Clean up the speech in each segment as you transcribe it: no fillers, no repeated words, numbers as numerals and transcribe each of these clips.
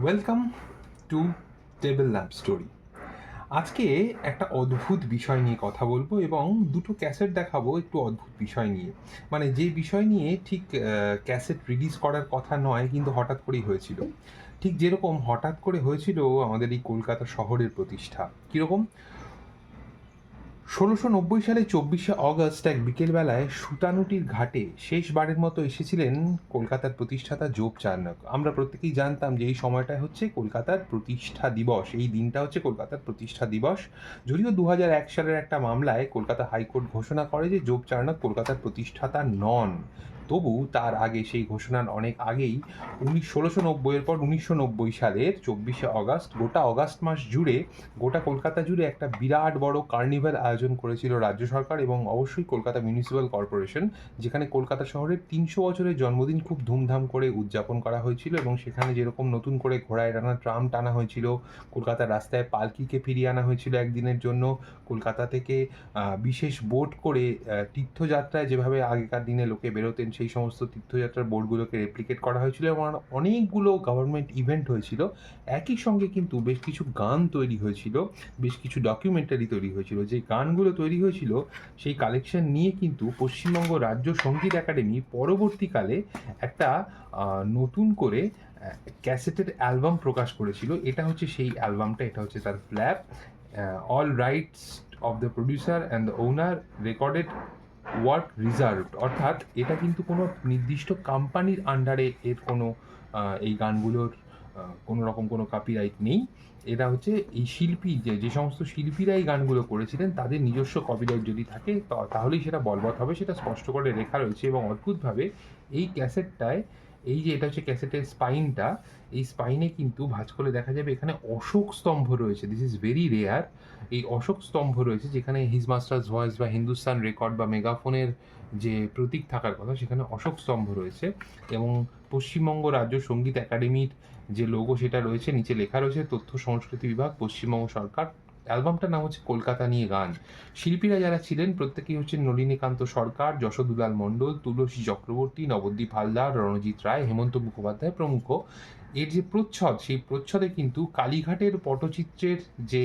Welcome to table lamp story. আজকে একটা অদ্ভুত বিষয় নিয়ে কথা বলবো এবং দুটো ক্যাসেট দেখাবো একটু অদ্ভুত বিষয় নিয়ে। মানে যে বিষয় নিয়ে ঠিক ক্যাসেট রিলিজ করার কথা নয়, কিন্তু হঠাৎ করেই হয়েছিল। ঠিক যেরকম হঠাৎ করে হয়েছিল আমাদের এই কলকাতা শহরের প্রতিষ্ঠা। কীরকম? ১৬৯০ সালে ২৪শে অগস্ট এক বিকেলবেলায় সুতানুটির ঘাটে শেষবারের মতো এসেছিলেন কলকাতার প্রতিষ্ঠাতা জোপ চার্নক। আমরা প্রত্যেকেই জানতাম যে এই সময়টায় হচ্ছে কলকাতার প্রতিষ্ঠা দিবস, এই দিনটা হচ্ছে কলকাতার প্রতিষ্ঠা দিবস। যদিও ২০০১ সালের একটা মামলায় কলকাতা হাইকোর্ট ঘোষণা করে যে জোপ চার্নক কলকাতার প্রতিষ্ঠাতা নন। তবু তার আগে, সেই ঘোষণার অনেক আগেই ১৬৯০-এর পর ১৯৯০ সালের ২৪শে অগস্ট গোটা অগস্ট মাস জুড়ে গোটা কলকাতা জুড়ে একটা বিরাট বড় কার্নিভাল আয়োজন করেছিল রাজ্য সরকার এবং অবশ্যই কলকাতা মিউনিসিপ্যাল কর্পোরেশন, যেখানে কলকাতা শহরের ৩০০ বছরের জন্মদিন খুব ধুমধাম করে উদযাপন করা হয়েছিল। এবং সেখানে যেরকম নতুন করে ঘোড়ায় টানা ট্রাম টানা হয়েছিল, কলকাতার রাস্তায় পালকিকে ফিরিয়ে আনা হয়েছিল একদিনের জন্য, কলকাতা থেকে বিশেষ বোট করে তীর্থযাত্রায় যেভাবে আগেকার দিনে লোকে বেরোতেন সেই সমস্ত তীর্থযাত্রার বোটগুলোকে রেপ্লিকেট করা হয়েছিল এবং অনেকগুলো গভর্নমেন্ট ইভেন্ট হয়েছিল। একই সঙ্গে কিন্তু বেশ কিছু গান তৈরি হয়েছিল, বেশ কিছু ডকুমেন্টারি তৈরি হয়েছিল। যে গানগুলো তৈরি হয়েছিল সেই কালেকশন নিয়ে কিন্তু পশ্চিমবঙ্গ রাজ্য সঙ্গীত একাডেমি পরবর্তীকালে একটা নতুন করে ক্যাসেটের অ্যালবাম প্রকাশ করেছিল। এটা হচ্ছে সেই অ্যালবামটা, এটা হচ্ছে তার flap. All rides of the producer and the owner recorded work reserved, অর্থাৎ এটা কিন্তু কোনো নির্দিষ্ট কোম্পানির আন্ডারে এর কোনো এই গানগুলোর কোনো রকম কোনো কপিরাইট নেই। এটা হচ্ছে এই শিল্পী, যে সমস্ত শিল্পীরা এই গানগুলো করেছিলেন তাদের নিজস্ব কপিরাইট যদি থাকে তাহলেই সেটা বলবৎ হবে, সেটা স্পষ্ট করে লেখা রয়েছে। এবং অদ্ভুতভাবে এই ক্যাসেটটায়, এই যে এটা হচ্ছে ক্যাসেটের স্পাইনটা, এই স্পাইনে কিন্তু ভাঁজ করে দেখা যাবে এখানে অশোক স্তম্ভ রয়েছে। This is very rare. এই অশোক স্তম্ভ রয়েছে যেখানে হিজ মাস্টার্স ভয়েস বা হিন্দুস্তান রেকর্ড বা মেগাফোনের যে প্রতীক থাকার কথা সেখানে অশোক স্তম্ভ রয়েছে। এবং পশ্চিমবঙ্গ রাজ্য সঙ্গীত একাডেমির যে লোগো সেটা রয়েছে, নিচে লেখা রয়েছে তথ্য সংস্কৃতি বিভাগ, পশ্চিমবঙ্গ সরকার। অ্যালবামটার নাম হচ্ছে কলকাতা নিয়ে গান। শিল্পীরা যারা ছিলেন প্রত্যেকেই হচ্ছেন নলিনীকান্ত সরকার, যশোদুলাল মণ্ডল, তুলসী চক্রবর্তী, নবদ্বীপ হালদার, রণজিৎ রায়, হেমন্ত মুখোপাধ্যায় প্রমুখ। এর যে প্রচ্ছদ, সেই প্রচ্ছদে কিন্তু কালীঘাটের পটচিত্রের যে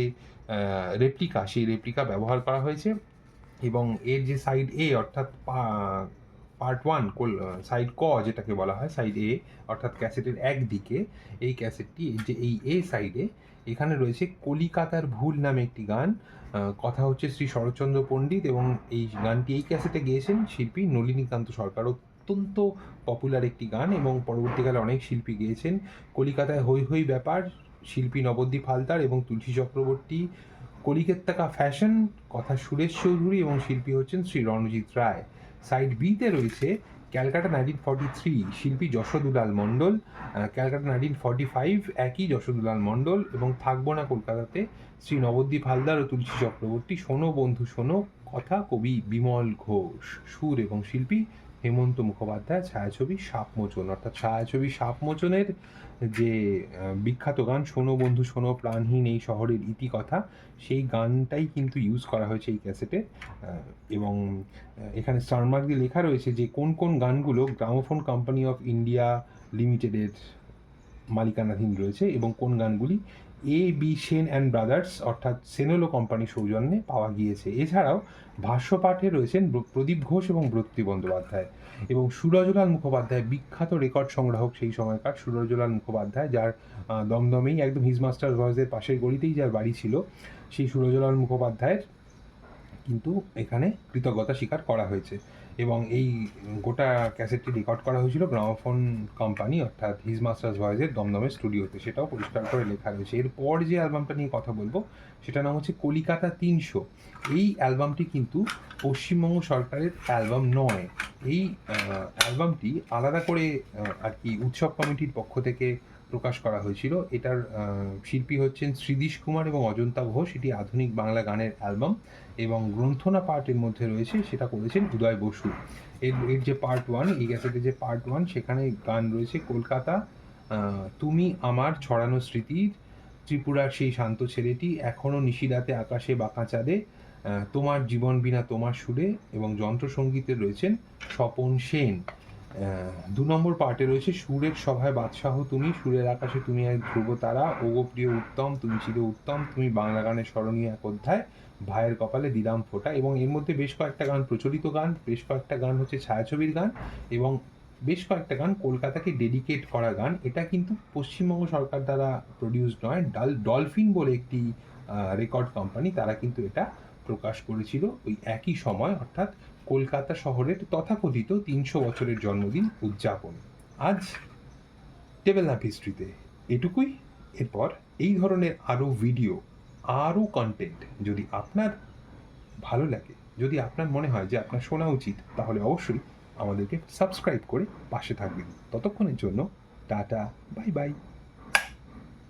রেপ্লিকা, সেই রেপ্লিকা ব্যবহার করা হয়েছে। এবং এর যে সাইড এ, অর্থাৎ পার্ট ওয়ান, সাইড ক যেটাকে বলা হয়, সাইড এ অর্থাৎ ক্যাসেটের একদিকে, এই ক্যাসেটটি যে এই এ সাইডে এখানে রয়েছে কলিকাতার ভুল নামে একটি গান। কথা হচ্ছে শ্রী শরৎচন্দ্র পণ্ডিত এবং এই গানটি এই ক্যাসেটে গেয়েছেন শিল্পী নলিনীকান্ত সরকার। অত্যন্ত পপুলার একটি গান এবং পরবর্তীকালে অনেক শিল্পী গেয়েছেন। কলিকাতায় হৈ হৈ ব্যাপার, শিল্পী নবদ্বীপ হালদার এবং তুলসী চক্রবর্তী। কলিকেত্তাকা ফ্যাশন, কথা সুরেশ চৌধুরী এবং শিল্পী হচ্ছেন শ্রী রণজিৎ রায়। সাইড বিতে রয়েছে ক্যালকাটা 1943, শিল্পী যশোদুলাল মণ্ডল। ক্যালকাটা 1945, একই যশোদুলাল মণ্ডল। এবং থাকবো না কলকাতাতে, শ্রী নবদ্বীপ হালদার ও তুলসী চক্রবর্তী। শোনো বন্ধু শোনো, কথা কবি বিমল ঘোষ, সুর এবং শিল্পী হেমন্ত মুখোপাধ্যায়। ছায়াছবি সাপমোচন, অর্থাৎ ছায়াছবি সাপমোচনের যে বিখ্যাত গান শোনো বন্ধু শোনো, প্রাণহীন এই শহরের ইতিকথা, সেই গানটাই কিন্তু ইউজ করা হয়েছে এই ক্যাসেটে। এবং এখানে স্টারমার্ক দিয়ে লেখা রয়েছে যে কোন কোন গানগুলো গ্রামোফোন কোম্পানি অফ ইন্ডিয়া লিমিটেডের মালিকানাধীন রয়েছে এবং কোন গানগুলি A B Sen and brothers অর্থাৎ সেনোলো কোম্পানির সৌজন্যে পাওয়া গিয়েছে। এছাড়াও ভাষ্যপাঠে রয়েছেন প্রদীপ ঘোষ এবং ব্রতী বন্দ্যোপাধ্যায়। এবং সুরজলাল মুখোপাধ্যায়, বিখ্যাত রেকর্ড সংগ্রাহক সেই সময়কার সুরজলাল মুখোপাধ্যায়, যার দমদমেই একদম হিজ মাস্টার ভয়েসের পাশের গলিতেই যার বাড়ি ছিল, সেই সুরজলাল মুখোপাধ্যায়ের কিন্তু এখানে কৃতজ্ঞতা স্বীকার করা হয়েছে। এবং এই গোটা ক্যাসেটটি রেকর্ড করা হয়েছিল গ্রামোফোন কোম্পানি অর্থাৎ হিজ মাস্টার্স ভয়েসের দমদমের স্টুডিওতে, সেটাও পরিষ্কার করে লেখা রয়েছে। এরপর যে অ্যালবামটা নিয়ে কথা বলবো সেটার নাম হচ্ছে কলিকাতা ৩০০। এই অ্যালবামটি কিন্তু পশ্চিমবঙ্গ সরকারের অ্যালবাম নয়। এই অ্যালবামটি আলাদা করে আর কি উৎসব কমিটির পক্ষ থেকে প্রকাশ করা হয়েছিল। এটার শিল্পী হচ্ছেন শ্রীদিশ কুমার এবং অজন্তা ঘোষ। এটি আধুনিক বাংলা গানের অ্যালবাম এবং গ্রন্থনা পার্টের মধ্যে রয়েছে, সেটা করেছেন উদয় বসু। এর যে পার্ট ওয়ান, এই ক্যাসেটের যে পার্ট ওয়ান, সেখানে গান রয়েছে কলকাতা, তুমি আমার ছড়ানো স্মৃতির, ত্রিপুরার সেই শান্ত ছেলেটি, এখনও নিশিরাতে আকাশে বাঁকা চাঁদে, তোমার জীবন বিনা তোমার সুরে। এবং যন্ত্রসঙ্গীতে রয়েছেন স্বপন সেন। দু নম্বর পার্টে রয়েছে সুরের সভায় বাদশাহ তুমি, সুরের আকাশে তুমি এক ধ্রুব তারা, ওগো প্রিয় উত্তম তুমি চির উত্তম, তুমি বাংলা গানের স্মরণীয় এক অধ্যায়, ভাইয়ের কপালে দিলাম ফোঁটা। এবং এর মধ্যে বেশ কয়েকটা গান প্রচলিত গান, বেশ কয়েকটা গান হচ্ছে ছায়াছবির গান, এবং বেশ কয়েকটা গান কলকাতাকে ডেডিকেট করা গান। এটা কিন্তু পশ্চিমবঙ্গ সরকার দ্বারা প্রডিউসড নয়, ডলফিন বলে একটি রেকর্ড কোম্পানি, তারা কিন্তু এটা প্রকাশ করেছিল ওই একই সময়, অর্থাৎ কলকাতা শহরের তথাকথিত ৩০০ বছরের জন্মদিন উদযাপন। আজ টেবিল ল্যাম্প হিস্ট্রিতে এটুকুই। এরপর এই ধরনের আরও ভিডিও, আরও কন্টেন্ট যদি আপনার ভালো লাগে, যদি আপনার মনে হয় যে আপনার শোনা উচিত, তাহলে অবশ্যই আমাদেরকে সাবস্ক্রাইব করে পাশে থাকবেন। ততক্ষণের জন্য টাটা, বাই বাই।